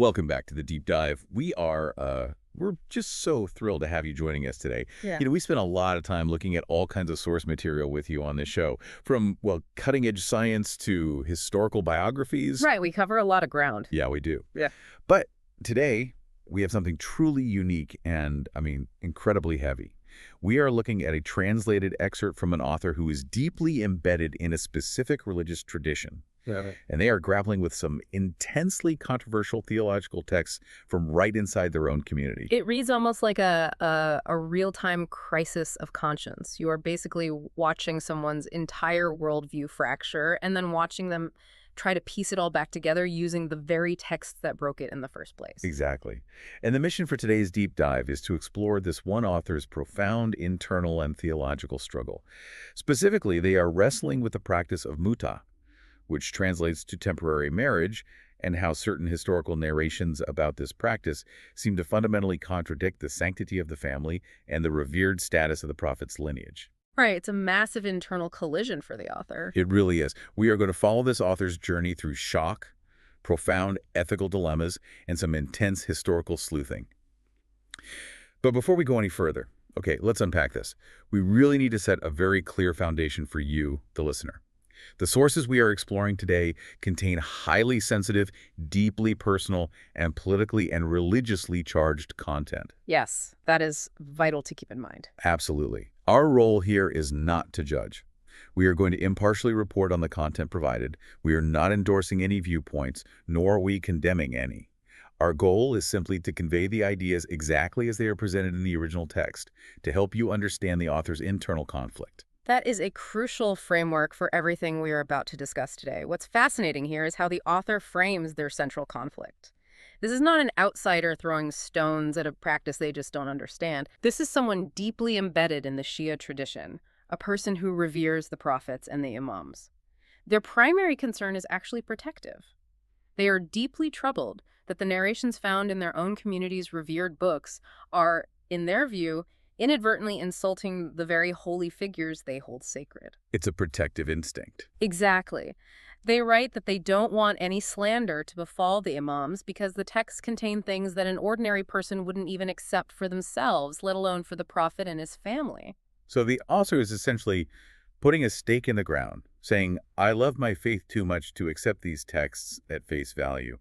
Welcome back to the deep dive. We're just so thrilled to have you joining us today. Yeah. We spent a lot of time looking at all kinds of source material with you on this show, from, well, cutting edge science to historical biographies. Right, we cover a lot of ground. Yeah, we do. Yeah. But today, we have something truly unique and, incredibly heavy. We are looking at a translated excerpt from an author who is deeply embedded in a specific religious tradition. Yeah. And they are grappling with some intensely controversial theological texts from right inside their own community. It reads almost like a real-time crisis of conscience. You are basically watching someone's entire worldview fracture and then watching them try to piece it all back together using the very texts that broke it in the first place. Exactly. And the mission for today's deep dive is to explore this one author's profound internal and theological struggle. Specifically, they are wrestling with the practice of mut'ah, which translates to temporary marriage, and how certain historical narrations about this practice seem to fundamentally contradict the sanctity of the family and the revered status of the prophet's lineage. Right, it's a massive internal collision for the author. It really is. We are going to follow this author's journey through shock, profound ethical dilemmas, and some intense historical sleuthing. But before we go any further, okay, let's unpack this. We really need to set a very clear foundation for you, the listener. The sources we are exploring today contain highly sensitive, deeply personal, and politically and religiously charged content. Yes, that is vital to keep in mind. Absolutely. Our role here is not to judge. We are going to impartially report on the content provided. We are not endorsing any viewpoints, nor are we condemning any. Our goal is simply to convey the ideas exactly as they are presented in the original text, to help you understand the author's internal conflict. That is a crucial framework for everything we are about to discuss today. What's fascinating here is how the author frames their central conflict. This is not an outsider throwing stones at a practice they just don't understand. This is someone deeply embedded in the Shia tradition, a person who reveres the prophets and the imams. Their primary concern is actually protective. They are deeply troubled that the narrations found in their own community's revered books are, in their view, inadvertently insulting the very holy figures they hold sacred. It's a protective instinct. Exactly. They write that they don't want any slander to befall the imams because the texts contain things that an ordinary person wouldn't even accept for themselves, let alone for the prophet and his family. So the author is essentially putting a stake in the ground, saying, I love my faith too much to accept these texts at face value.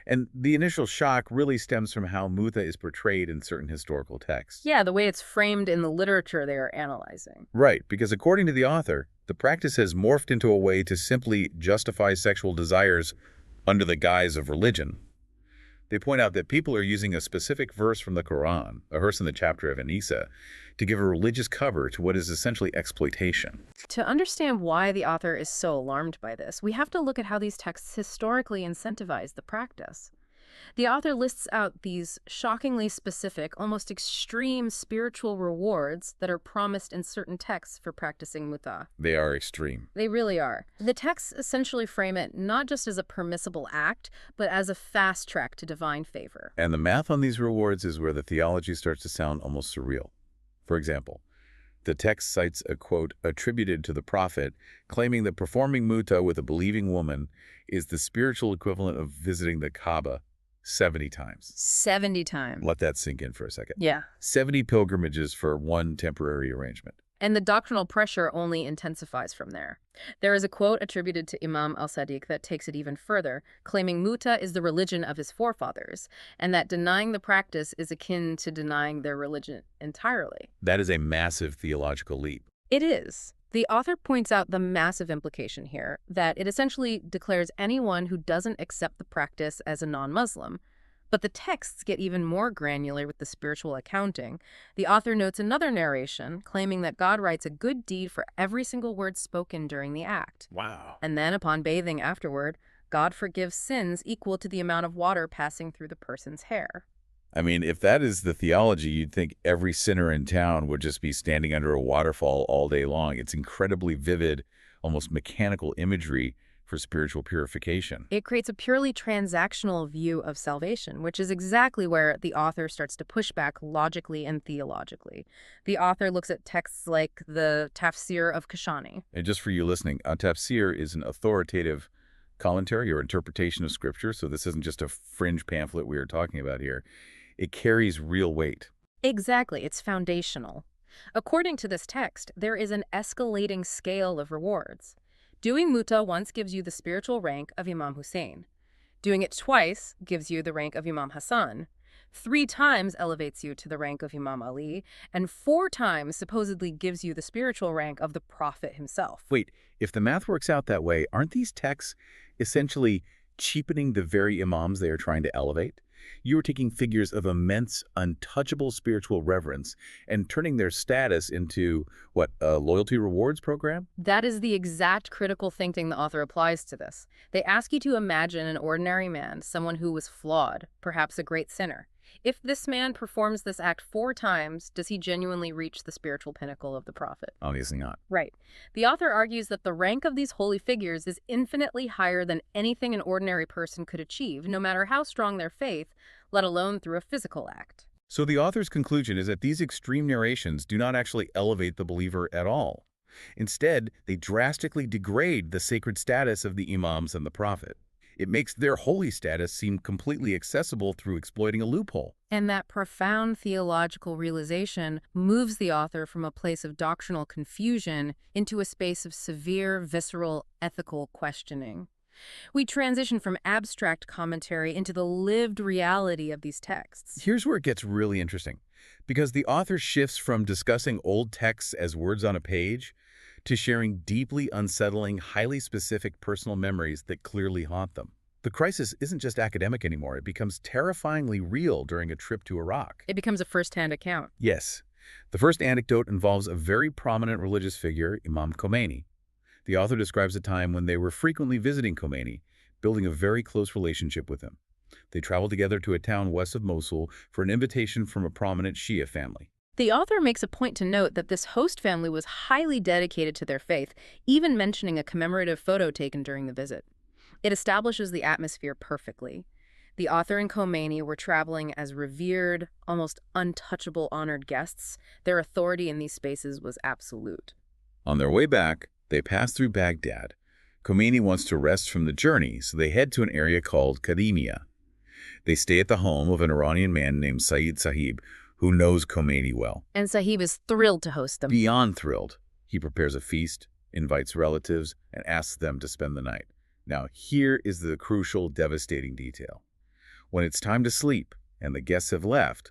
And the initial shock really stems from how mut'ah is portrayed in certain historical texts. Yeah, the way it's framed in the literature they are analyzing. Right, because according to the author, the practice has morphed into a way to simply justify sexual desires under the guise of religion. They point out that people are using a specific verse from the Quran, a verse in the chapter of An-Nisa, to give a religious cover to what is essentially exploitation. To understand why the author is so alarmed by this, we have to look at how these texts historically incentivize the practice. The author lists out these shockingly specific, almost extreme spiritual rewards that are promised in certain texts for practicing mut'ah. They are extreme. They really are. The texts essentially frame it not just as a permissible act, but as a fast track to divine favor. And the math on these rewards is where the theology starts to sound almost surreal. For example, the text cites a quote attributed to the prophet, claiming that performing mut'ah with a believing woman is the spiritual equivalent of visiting the Kaaba 70 times. 70 times. Let that sink in for a second. Yeah. 70 pilgrimages for one temporary arrangement. And the doctrinal pressure only intensifies from there. There is a quote attributed to Imam al-Sadiq that takes it even further, claiming mut'ah is the religion of his forefathers, and that denying the practice is akin to denying their religion entirely. That is a massive theological leap. It is. The author points out the massive implication here, that it essentially declares anyone who doesn't accept the practice as a non-Muslim. But the texts get even more granular with the spiritual accounting. The author notes another narration claiming that God writes a good deed for every single word spoken during the act. Wow. And then upon bathing afterward, God forgives sins equal to the amount of water passing through the person's hair. I mean, if that is the theology, you'd think every sinner in town would just be standing under a waterfall all day long. It's incredibly vivid, almost mechanical imagery for spiritual purification. It creates a purely transactional view of salvation, which is exactly where the author starts to push back logically and theologically. The author looks at texts like the Tafsir of Kashani. And just for you listening, a tafsir is an authoritative commentary or interpretation of Scripture, so this isn't just a fringe pamphlet we are talking about here. It carries real weight. Exactly, it's foundational. According to this text, there is an escalating scale of rewards. Doing Mut'ah once gives you the spiritual rank of Imam Hussein. Doing it twice gives you the rank of Imam Hassan. 3 times elevates you to the rank of Imam Ali, and 4 times supposedly gives you the spiritual rank of the Prophet himself. Wait, if the math works out that way, aren't these texts essentially cheapening the very imams they are trying to elevate? You are taking figures of immense, untouchable spiritual reverence and turning their status into, what, a loyalty rewards program? That is the exact critical thinking the author applies to this. They ask you to imagine an ordinary man, someone who was flawed, perhaps a great sinner. If this man performs this act 4 times, does he genuinely reach the spiritual pinnacle of the Prophet? Obviously not. Right. The author argues that the rank of these holy figures is infinitely higher than anything an ordinary person could achieve, no matter how strong their faith, let alone through a physical act. So the author's conclusion is that these extreme narrations do not actually elevate the believer at all. Instead, they drastically degrade the sacred status of the imams and the Prophet. It makes their holy status seem completely accessible through exploiting a loophole. And that profound theological realization moves the author from a place of doctrinal confusion into a space of severe, visceral, ethical questioning. We transition from abstract commentary into the lived reality of these texts. Here's where it gets really interesting, because the author shifts from discussing old texts as words on a page to sharing deeply unsettling, highly specific personal memories that clearly haunt them. The crisis isn't just academic anymore. It becomes terrifyingly real during a trip to Iraq. It becomes a first-hand account. Yes. The first anecdote involves a very prominent religious figure, Imam Khomeini. The author describes a time when they were frequently visiting Khomeini, building a very close relationship with him. They traveled together to a town west of Mosul for an invitation from a prominent Shia family. The author makes a point to note that this host family was highly dedicated to their faith, even mentioning a commemorative photo taken during the visit. It establishes the atmosphere perfectly. The author and Khomeini were traveling as revered, almost untouchable honored guests. Their authority in these spaces was absolute. On their way back, they pass through Baghdad. Khomeini wants to rest from the journey, so they head to an area called Kadimia. They stay at the home of an Iranian man named Sayyid Sahib, who knows Khomeini well. And Sahib is thrilled to host them. Beyond thrilled. He prepares a feast, invites relatives, and asks them to spend the night. Now, here is the crucial, devastating detail. When it's time to sleep and the guests have left,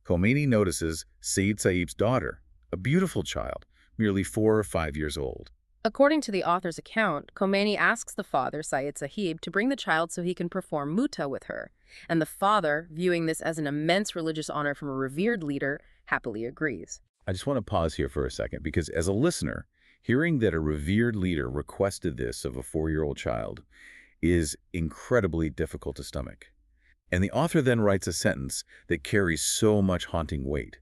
Khomeini notices Sayyid Sahib's daughter, a beautiful child, merely 4 or 5 years old. According to the author's account, Khomeini asks the father, Sayyid Sahib, to bring the child so he can perform Mut'ah with her. And the father, viewing this as an immense religious honor from a revered leader, happily agrees. I just want to pause here for a second, because as a listener, hearing that a revered leader requested this of a 4-year-old child is incredibly difficult to stomach. And the author then writes a sentence that carries so much haunting weight.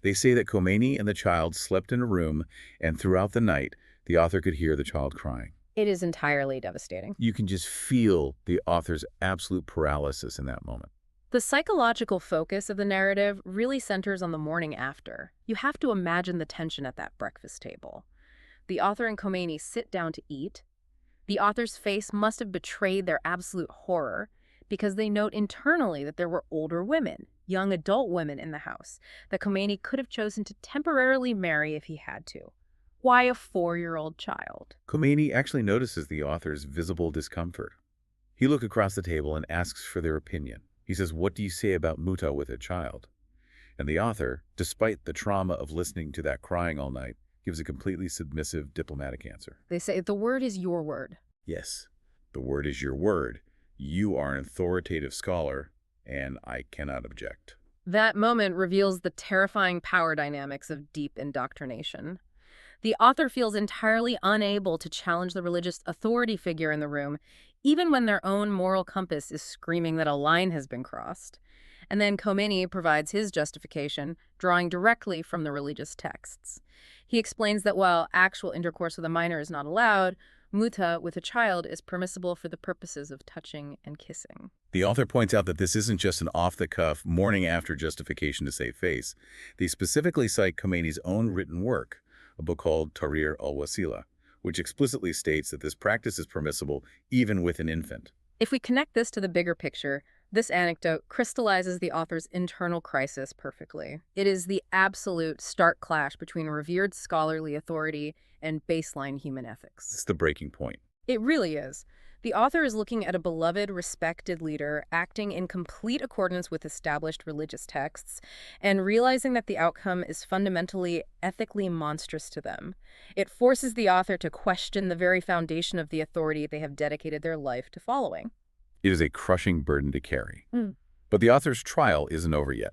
They say that Khomeini and the child slept in a room, and throughout the night, the author could hear the child crying. It is entirely devastating. You can just feel the author's absolute paralysis in that moment. The psychological focus of the narrative really centers on the morning after. You have to imagine the tension at that breakfast table. The author and Khomeini sit down to eat. The author's face must have betrayed their absolute horror because they note internally that there were older women, young adult women in the house, that Khomeini could have chosen to temporarily marry if he had to. Why a 4-year-old child? Khomeini actually notices the author's visible discomfort. He looks across the table and asks for their opinion. He says, "What do you say about Mut'ah with a child?" And the author, despite the trauma of listening to that crying all night, gives a completely submissive diplomatic answer. They say, the word is your word. Yes, the word is your word. You are an authoritative scholar, and I cannot object. That moment reveals the terrifying power dynamics of deep indoctrination. The author feels entirely unable to challenge the religious authority figure in the room, even when their own moral compass is screaming that a line has been crossed. And then Khomeini provides his justification, drawing directly from the religious texts. He explains that while actual intercourse with a minor is not allowed, Mut'ah with a child is permissible for the purposes of touching and kissing. The author points out that this isn't just an off-the-cuff, morning-after justification to save face. They specifically cite Khomeini's own written work, a book called Tahrir al-Wasila, which explicitly states that this practice is permissible even with an infant. If we connect this to the bigger picture, this anecdote crystallizes the author's internal crisis perfectly. It is the absolute stark clash between revered scholarly authority and baseline human ethics. It's the breaking point. It really is. The author is looking at a beloved, respected leader acting in complete accordance with established religious texts and realizing that the outcome is fundamentally ethically monstrous to them. It forces the author to question the very foundation of the authority they have dedicated their life to following. It is a crushing burden to carry. But the author's trial isn't over yet.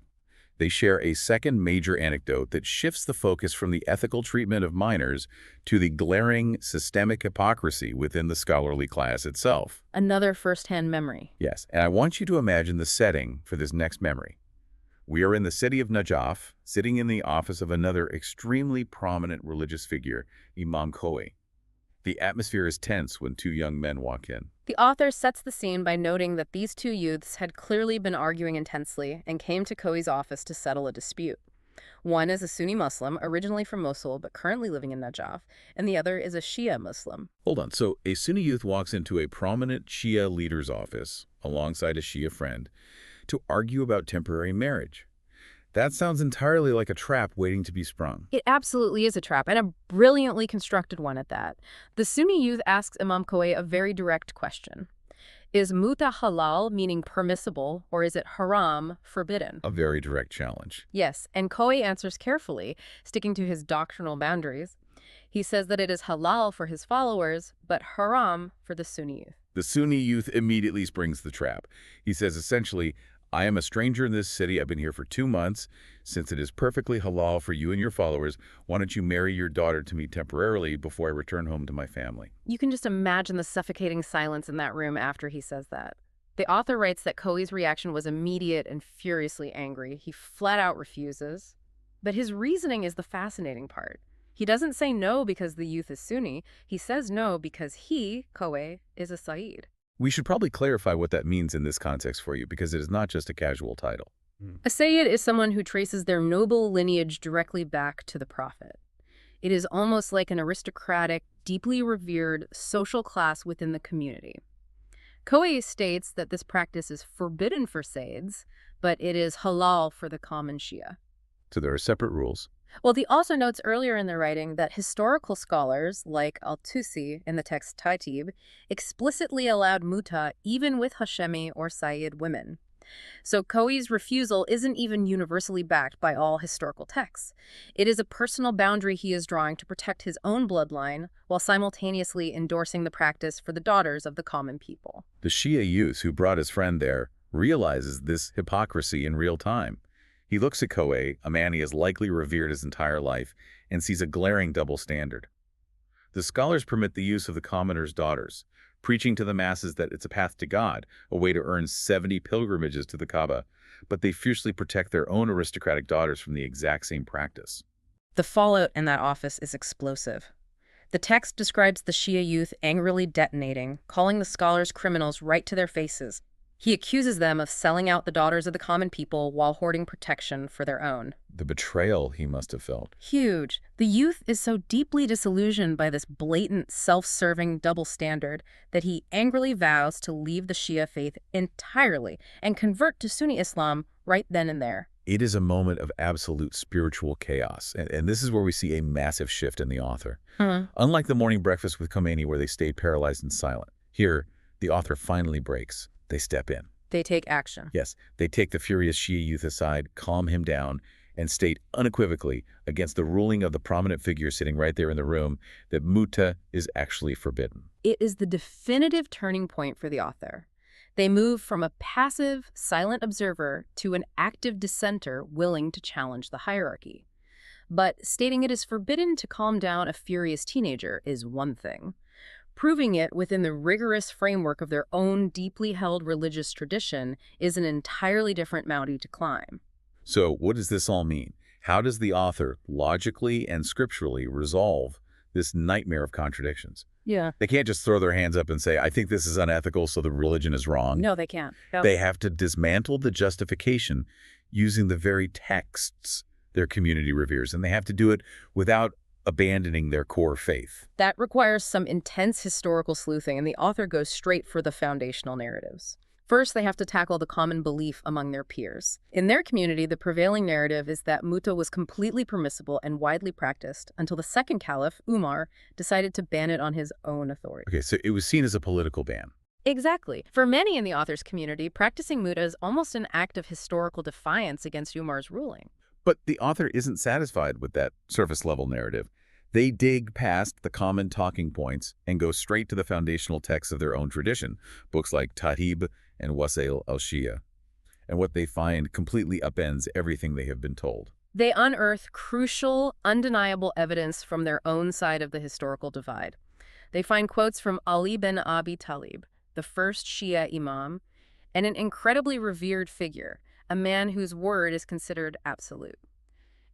They share a second major anecdote that shifts the focus from the ethical treatment of minors to the glaring systemic hypocrisy within the scholarly class itself. Another first-hand memory. Yes, and I want you to imagine the setting for this next memory. We are in the city of Najaf, sitting in the office of another extremely prominent religious figure, Imam Khoei. The atmosphere is tense when two young men walk in. The author sets the scene by noting that these two youths had clearly been arguing intensely and came to Khoei's office to settle a dispute. One is a Sunni Muslim, originally from Mosul but currently living in Najaf, and the other is a Shia Muslim. Hold on, so a Sunni youth walks into a prominent Shia leader's office, alongside a Shia friend, to argue about temporary marriage. That sounds entirely like a trap waiting to be sprung. It absolutely is a trap, and a brilliantly constructed one at that. The Sunni youth asks Imam Khoei a very direct question. Is mut'ah halal, meaning permissible, or is it haram, forbidden? A very direct challenge. Yes, and Khoei answers carefully, sticking to his doctrinal boundaries. He says that it is halal for his followers, but haram for the Sunni youth. The Sunni youth immediately springs the trap. He says essentially, I am a stranger in this city. I've been here for 2 months. Since it is perfectly halal for you and your followers, why don't you marry your daughter to me temporarily before I return home to my family? You can just imagine the suffocating silence in that room after he says that. The author writes that Khoei's reaction was immediate and furiously angry. He flat out refuses. But his reasoning is the fascinating part. He doesn't say no because the youth is Sunni. He says no because he, Khoei, is a Sayyid. We should probably clarify what that means in this context for you, because it is not just a casual title. A Sayyid is someone who traces their noble lineage directly back to the Prophet. It is almost like an aristocratic, deeply revered social class within the community. Khoei states that this practice is forbidden for Sayyids, but it is halal for the common Shia. So there are separate rules. Well, he also notes earlier in the writing that historical scholars, like Al-Tusi in the text Taitib, explicitly allowed mut'ah even with Hashemi or Sayyid women. So Khoei's refusal isn't even universally backed by all historical texts. It is a personal boundary he is drawing to protect his own bloodline while simultaneously endorsing the practice for the daughters of the common people. The Shia youth who brought his friend there realizes this hypocrisy in real time. He looks at Khoei, a man he has likely revered his entire life, and sees a glaring double standard. The scholars permit the use of the commoner's daughters, preaching to the masses that it's a path to God, a way to earn 70 pilgrimages to the Kaaba, but they fiercely protect their own aristocratic daughters from the exact same practice. The fallout in that office is explosive. The text describes the Shia youth angrily detonating, calling the scholars criminals right to their faces. He accuses them of selling out the daughters of the common people while hoarding protection for their own. The betrayal he must have felt. Huge. The youth is so deeply disillusioned by this blatant, self-serving double standard that he angrily vows to leave the Shia faith entirely and convert to Sunni Islam right then and there. It is a moment of absolute spiritual chaos, and this is where we see a massive shift in the author. Unlike the morning breakfast with Khomeini where they stayed paralyzed and silent, here, the author finally breaks. They step in. They take action. Yes, they take the furious Shia youth aside, calm him down, and state unequivocally against the ruling of the prominent figure sitting right there in the room that mut'ah is actually forbidden. It is the definitive turning point for the author. They move from a passive, silent observer to an active dissenter willing to challenge the hierarchy. But stating it is forbidden to calm down a furious teenager is one thing. Proving it within the rigorous framework of their own deeply held religious tradition is an entirely different mountain to climb. So what does this all mean? How does the author logically and scripturally resolve this nightmare of contradictions? Yeah. They can't just throw their hands up and say, I think this is unethical, so the religion is wrong. No, they can't. No. They have to dismantle the justification using the very texts their community reveres, and they have to do it without abandoning their core faith. That requires some intense historical sleuthing, and the author goes straight for the foundational narratives. First, they have to tackle the common belief among their peers. In their community, the prevailing narrative is that Mut'ah was completely permissible and widely practiced until the second caliph, Umar, decided to ban it on his own authority. Okay, so it was seen as a political ban. Exactly. For many in the author's community, practicing Mut'ah is almost an act of historical defiance against Umar's ruling. But the author isn't satisfied with that surface-level narrative. They dig past the common talking points and go straight to the foundational texts of their own tradition, books like Tahib and Wasail al-Shia. And what they find completely upends everything they have been told. They unearth crucial, undeniable evidence from their own side of the historical divide. They find quotes from Ali bin Abi Talib, the first Shia imam, and an incredibly revered figure, a man whose word is considered absolute.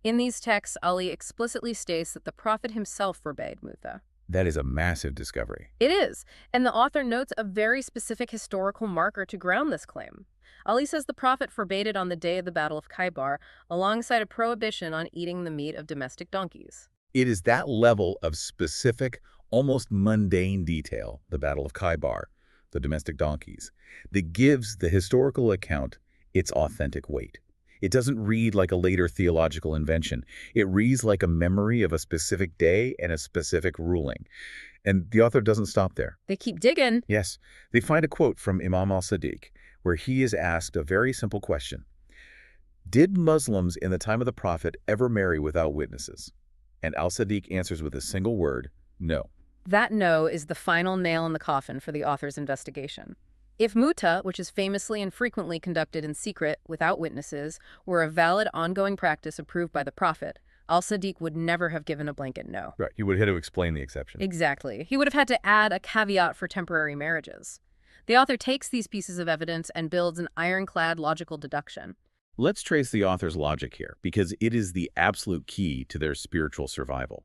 In these texts, Ali explicitly states that the Prophet himself forbade Mut'ah. That is a massive discovery. It is, and the author notes a very specific historical marker to ground this claim. Ali says the Prophet forbade it on the day of the Battle of Khaybar, alongside a prohibition on eating the meat of domestic donkeys. It is that level of specific, almost mundane detail, the Battle of Khaybar, the domestic donkeys, that gives the historical account its authentic weight. It doesn't read like a later theological invention. It reads like a memory of a specific day and a specific ruling. And the author doesn't stop there. They keep digging. Yes, they find a quote from Imam al-Sadiq, where he is asked a very simple question. Did Muslims in the time of the Prophet ever marry without witnesses? And al-Sadiq answers with a single word, no. That no is the final nail in the coffin for the author's investigation. If Mut'ah, which is famously and frequently conducted in secret without witnesses, were a valid ongoing practice approved by the Prophet, al-Sadiq would never have given a blanket no. Right, he would have had to explain the exception. Exactly. He would have had to add a caveat for temporary marriages. The author takes these pieces of evidence and builds an ironclad logical deduction. Let's trace the author's logic here, because it is the absolute key to their spiritual survival.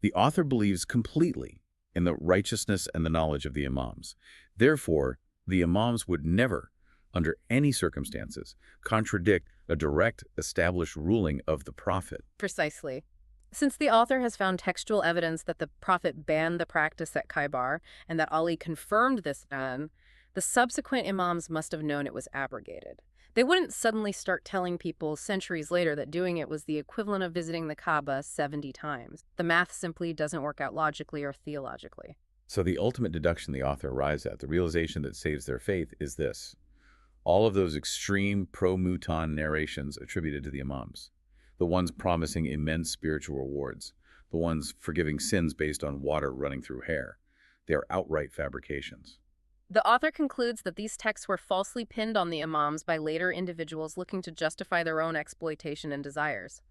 The author believes completely in the righteousness and the knowledge of the imams. Therefore, the imams would never, under any circumstances, contradict a direct, established ruling of the Prophet. Precisely. Since the author has found textual evidence that the Prophet banned the practice at Khaybar and that Ali confirmed this ban, the subsequent imams must have known it was abrogated. They wouldn't suddenly start telling people centuries later that doing it was the equivalent of visiting the Kaaba 70 times. The math simply doesn't work out logically or theologically. So the ultimate deduction the author arrives at, the realization that saves their faith, is this. All of those extreme pro-Mut'ah narrations attributed to the imams, the ones promising immense spiritual rewards, the ones forgiving sins based on water running through hair, they are outright fabrications. The author concludes that these texts were falsely pinned on the imams by later individuals looking to justify their own exploitation and desires.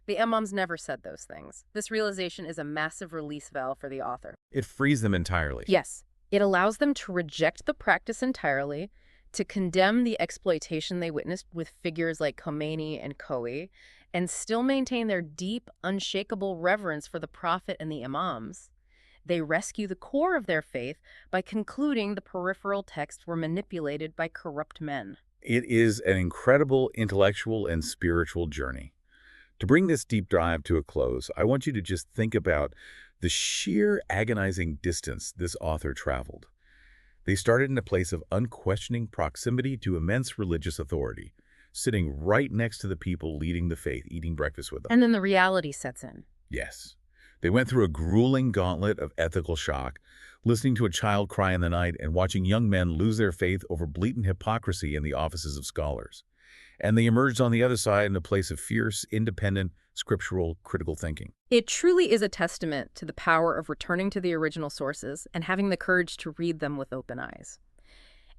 The imams never said those things. This realization is a massive release valve for the author. It frees them entirely. Yes, it allows them to reject the practice entirely, to condemn the exploitation they witnessed with figures like Khomeini and Khoei, and still maintain their deep, unshakable reverence for the Prophet and the imams. They rescue the core of their faith by concluding the peripheral texts were manipulated by corrupt men. It is an incredible intellectual and spiritual journey. To bring this deep dive to a close, I want you to just think about the sheer agonizing distance this author traveled. They started in a place of unquestioning proximity to immense religious authority, sitting right next to the people leading the faith, eating breakfast with them. And then the reality sets in. Yes. They went through a grueling gauntlet of ethical shock, listening to a child cry in the night and watching young men lose their faith over blatant hypocrisy in the offices of scholars. And they emerged on the other side in a place of fierce, independent, scriptural, critical thinking. It truly is a testament to the power of returning to the original sources and having the courage to read them with open eyes.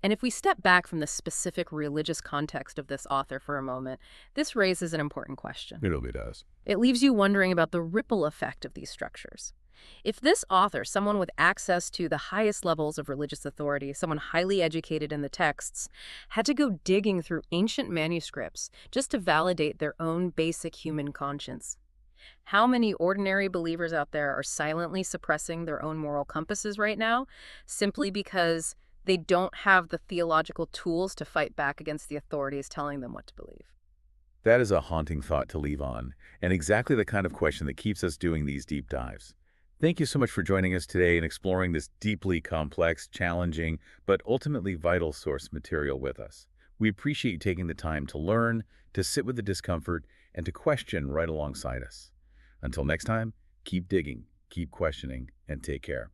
And if we step back from the specific religious context of this author for a moment, this raises an important question. It really does. It leaves you wondering about the ripple effect of these structures. If this author, someone with access to the highest levels of religious authority, someone highly educated in the texts, had to go digging through ancient manuscripts just to validate their own basic human conscience, how many ordinary believers out there are silently suppressing their own moral compasses right now simply because they don't have the theological tools to fight back against the authorities telling them what to believe? That is a haunting thought to leave on, and exactly the kind of question that keeps us doing these deep dives. Thank you so much for joining us today and exploring this deeply complex, challenging, but ultimately vital source material with us. We appreciate you taking the time to learn, to sit with the discomfort, and to question right alongside us. Until next time, keep digging, keep questioning, and take care.